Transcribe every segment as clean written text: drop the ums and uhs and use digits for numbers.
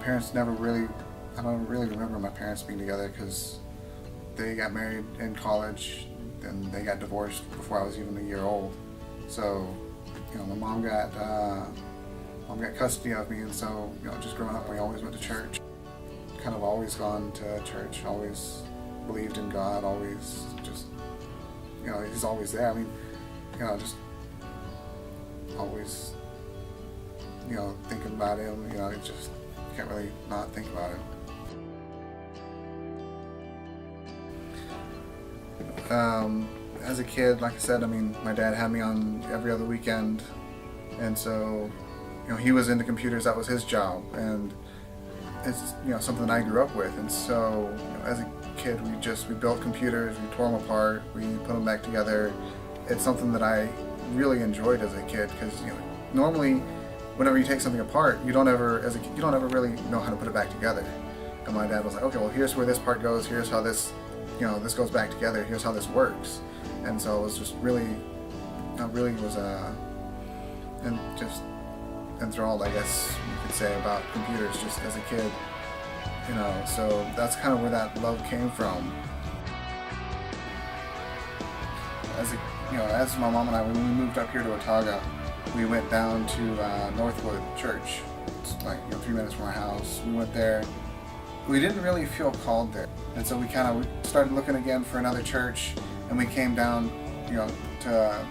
parents never really, I don't really remember my parents being together because they got married in college and they got divorced before I was even a year old. So, my mom got custody of me, and so, just growing up, we always went to church. Kind of always gone to church, always believed in God, always just, He's always there. I mean, just always, thinking about Him, you just can't really not think about Him. As a kid, like I said, I mean, my dad had me on every other weekend, and so, he was into computers. That was his job, and it's something that I grew up with. And so, as a kid, we built computers, we tore them apart, we put them back together. It's something that I really enjoyed as a kid because normally, whenever you take something apart, you don't ever really know how to put it back together. And my dad was like, okay, well, here's where this part goes, here's how this this goes back together, here's how this works. And so it was just really, I really was and just enthralled, I guess you could say, about computers just as a kid. So that's kind of where that love came from. As my mom and I, when we moved up here to Otaga, we went down to Northwood Church. It's like 3 minutes from our house. We went there. We didn't really feel called there, and so we started looking again for another church, and we came down, to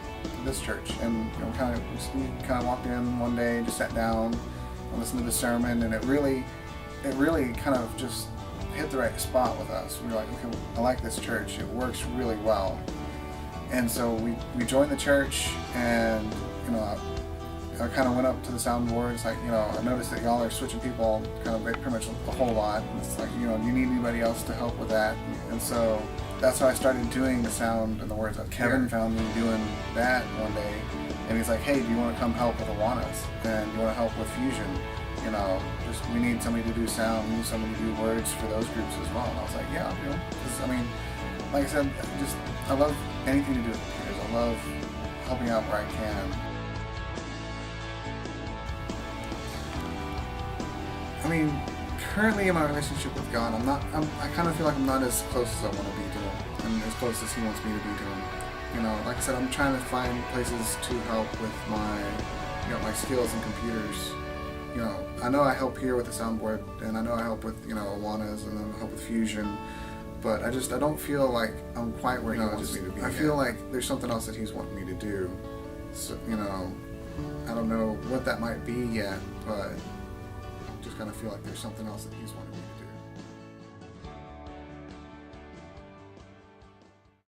this church, and we kind of walked in one day, just sat down, and listened to the sermon, and it really kind of just hit the right spot with us. We were like, okay, I like this church. It works really well, and so we joined the church, and I kind of went up to the soundboard. It's like, I noticed that y'all are switching people kind of pretty much a whole lot. And it's like, do you need anybody else to help with that? And so that's how I started doing the sound and the words up. Kevin found me doing that one day, and he's like, hey, do you want to come help with Awanas? And you want to help with Fusion? We need somebody to do sound, we need somebody to do words for those groups as well. And I was like, yeah, I'll do it. Because, like I said, I love anything to do with computers. I love helping out where I can. Currently in my relationship with God, I kind of feel like I'm not as close as I want to be to Him, and as close as He wants me to be to Him. Like I said, I'm trying to find places to help with my, my skills in computers. I know I help here with the soundboard, and I know I help with, Awanas, and then I help with Fusion, but I don't feel like I'm quite where He wants me to be. I feel like there's something else that He's wanting me to do. So, I don't know what that might be yet, but just kind of feel like there's something else that He's wanting me to do.